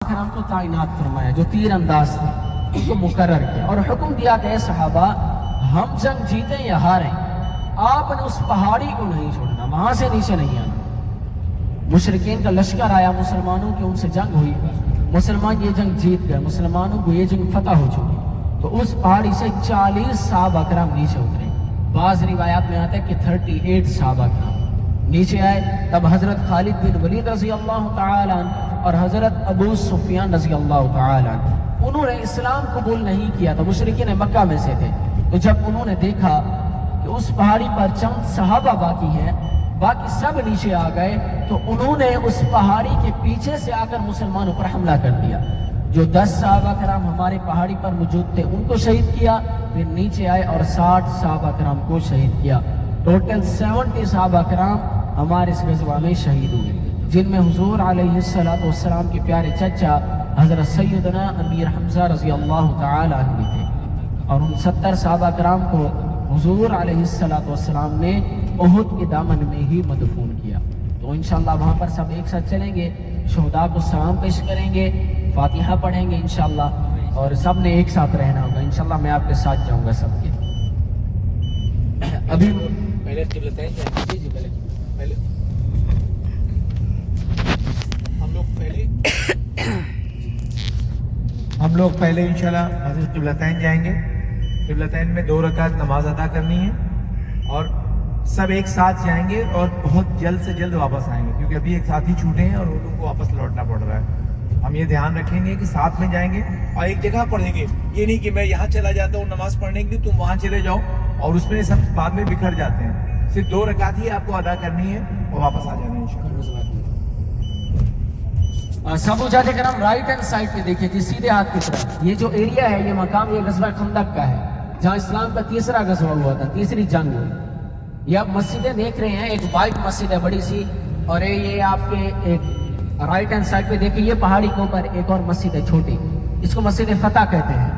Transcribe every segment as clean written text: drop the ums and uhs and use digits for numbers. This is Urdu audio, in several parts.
کرام کو تعینات فرمایا جو تیر انداز تھے ان کو مقرر کیا اور حکم دیا کہ اے صحابہ ہم جنگ جیتیں یا ہاریں آپ نے اس پہاڑی کو نہیں چھوڑنا، وہاں سے نیچے نہیں آنا۔ مشرکین کا لشکر آیا مسلمانوں کی، ان سے جنگ ہوئی، مسلمان یہ جنگ جیت گئے، مسلمانوں کو یہ جنگ فتح ہو چکی، تو اس پہاڑی سے 40 صحابہ کرام نیچے اترے۔ بعض روایات میں آتا ہے کہ 38 صحابہ کرام نیچے آئے۔ تب حضرت خالد بن ولید رضی اللہ تعالی عنہ اور حضرت ابو سفیان رضی اللہ تعالی عنہ انہوں نے اسلام قبول نہیں کیا تھا، مشرکین مکہ میں سے تھے۔ تو جب انہوں نے دیکھا کہ اس پہاڑی پر چند صحابہ باقی ہیں، باقی سب نیچے آ گئے، تو انہوں نے اس پہاڑی کے پیچھے سے آ کر مسلمانوں پر حملہ کر دیا۔ جو 10 صحابہ کرام ہمارے پہاڑی پر موجود تھے ان کو شہید کیا، پھر نیچے آئے اور 60 صحابہ کرام کو شہید کیا۔ ٹوٹل 70 صحابہ کرام ہمارے اس غزوہ میں شہید ہوئے، جن میں حضور علیہ السلام کے پیارے چچا حضرت سیدنا امیر حمزہ رضی اللہ تعالی عنہ بھی تھے، اور ان 70 صحابہ کرام کو حضور علیہ السلام نے احد کے دامن میں ہی مدفون کیا۔ تو انشاءاللہ وہاں پر سب ایک ساتھ چلیں گے، شہداء کو سلام پیش کریں گے، فاتحہ پڑھیں گے انشاءاللہ، اور سب نے ایک ساتھ رہنا ہوگا انشاءاللہ۔ میں آپ کے ساتھ جاؤں گا سب کے۔ ابھی پہلے قبلتین جی پہلے ہم لوگ پہلے انشاءاللہ حضرت قبلتین جائیں گے۔ قبلتین میں 2 رکعت نماز ادا کرنی ہے، اور سب ایک ساتھ جائیں گے اور بہت جلد سے جلد واپس آئیں گے، کیونکہ ابھی ایک ساتھی چھوٹے ہیں اور ان لوگوں کو واپس لوٹنا پڑ رہا ہے۔ ہم یہ دھیان رکھیں گے کہ ساتھ میں جائیں گے اور ایک جگہ پڑھیں گے، یہ نہیں کہ میں یہاں چلا جاتا ہوں نماز پڑھنے کے لیے تم وہاں چلے جاؤ، اور اس میں سب بعد میں بکھر جاتے ہیں۔ صرف 2 رکعت ہی آپ کو ادا کرنی ہے اور واپس آ جانا ہے انشاءاللہ۔ سب مجاہد کرام رائٹ ہینڈ سائڈ پہ دیکھیں جی، سیدھے ہاتھ کی طرف۔ یہ جو ایریا ہے، یہ مقام یہ غزوہ خندق کا ہے، جہاں اسلام کا تیسرا غزوہ ہوا تھا، تیسری جنگ ہوئی۔ یہ آپ مسجدیں دیکھ رہے ہیں، ایک وائٹ مسجد ہے بڑی سی، اور یہ آپ کے ایک رائٹ ہینڈ سائڈ پہ دیکھیں، یہ پہاڑی کے اوپر ایک اور مسجد ہے چھوٹی، اس کو مسجد فتح کہتے ہیں۔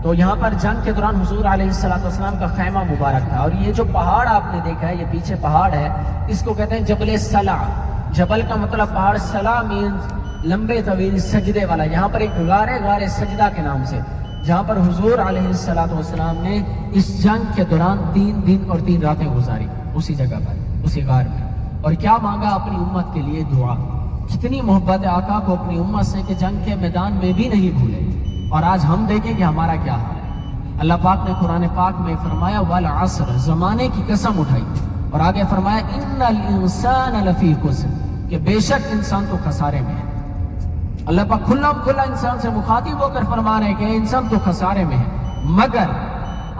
تو یہاں پر جنگ کے دوران حضور علیہ السلام کا خیمہ مبارک تھا، اور یہ جو پہاڑ آپ نے دیکھا ہے، یہ پیچھے پہاڑ ہے، اس کو کہتے ہیں جبل سلا۔ جبل کا مطلب پہاڑ، سلا مینز لمبے طویل سجدے والا۔ یہاں پر ایک غار ہے، غار سجدہ کے نام سے، جہاں پر حضور علیہ السلام نے اس جنگ کے دوران 3 دن اور 3 راتیں گزاری، اسی جگہ پر، اسی غار میں۔ اور کیا مانگا اپنی امت کے لیے دعا۔ کتنی محبت آقا کو اپنی امت سے کہ جنگ کے میدان میں بھی نہیں بھولے۔ اور آج ہم دیکھیں کہ ہمارا کیا حال ہے۔ اللہ پاک نے قرآن پاک میں فرمایا والعصر، زمانے کی قسم اٹھائی، اور آگے فرمایا ان الانسان لفی خسر، کہ بے شک انسان تو خسارے میں ہے۔ اللہ پاک کھلا انسان سے مخاطب ہو کر فرما رہے ہیں کہ انسان تو خسارے میں ہے، مگر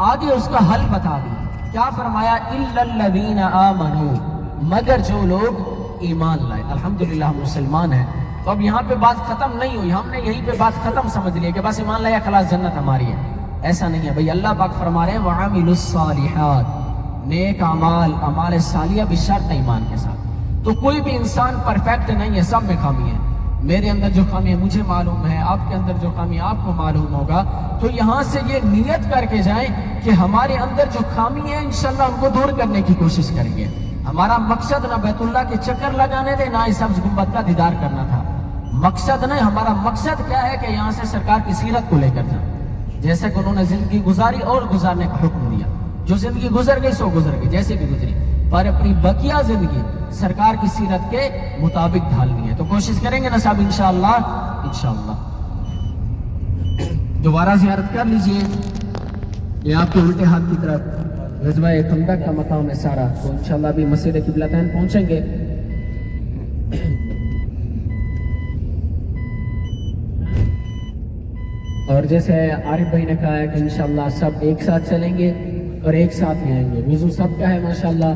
آگے اس کا حل بتا دیا۔ کیا فرمایا؟ الا الذین آمنوا، مگر جو لوگ ایمان لائے۔ الحمدللہ ہم مسلمان ہیں، تو اب یہاں پہ بات ختم نہیں ہوئی، ہم نے یہیں پہ بات ختم سمجھ لیا کہ بس ایمان لایا خلاص جنت ہماری ہے۔ ایسا نہیں ہے بھئی، اللہ پاک فرما رہے ہیں وَعَمِلُوا الصَّالِحَاتِ، نیک اعمال صالحہ بھی شرط ایمان کے ساتھ۔ تو کوئی بھی انسان پرفیکٹ نہیں ہے، سب میں خامی ہے۔ میرے اندر جو خامی ہے مجھے معلوم ہے، آپ کے اندر جو خامی ہے آپ کو معلوم ہوگا۔ تو یہاں سے یہ نیت کر کے جائیں کہ ہمارے اندر جو خامی ہے انشاءاللہ ان کو دور کرنے کی کوشش کریں گے۔ ہمارا مقصد نہ بیت اللہ کے چکر لگانے تھے، نہ سبز گنبد کا دیدار کرنا تھا، مقصد نہیں۔ ہمارا مقصد کیا ہے کہ یہاں سے سرکار کی سیرت کو لے کر جائیں، جیسے کہ انہوں نے زندگی گزاری اور گزارنے کا حکم دیا۔ جو زندگی گزر گئی سو گزر گئی، جیسے بھی گزری، پر اپنی بقیہ زندگی سرکار کی سیرت کے مطابق ڈھالنی ہے۔ تو کوشش کریں گے نا صاحب انشاءاللہ۔ دوبارہ زیارت کر لیجئے، یہ آپ کے الٹے ہاتھ کی طرف غزوہ خندق کا مقام ہے سارا۔ تو انشاءاللہ ابھی مسجد قبلتین پہنچیں گے۔ اور جیسے عارف بھائی نے کہا ہے کہ انشاءاللہ سب ایک ساتھ چلیں گے اور ایک ساتھ ہی آئیں گے۔ وضو سب کا ہے ماشاءاللہ،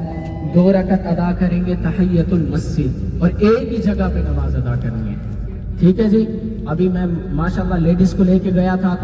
2 رکعت ادا کریں گے تحیۃ المسجد، اور ایک ہی جگہ پہ نماز ادا کرنی ہے، ٹھیک ہے جی۔ ابھی میں ماشاءاللہ لیڈیز کو لے کے گیا تھا۔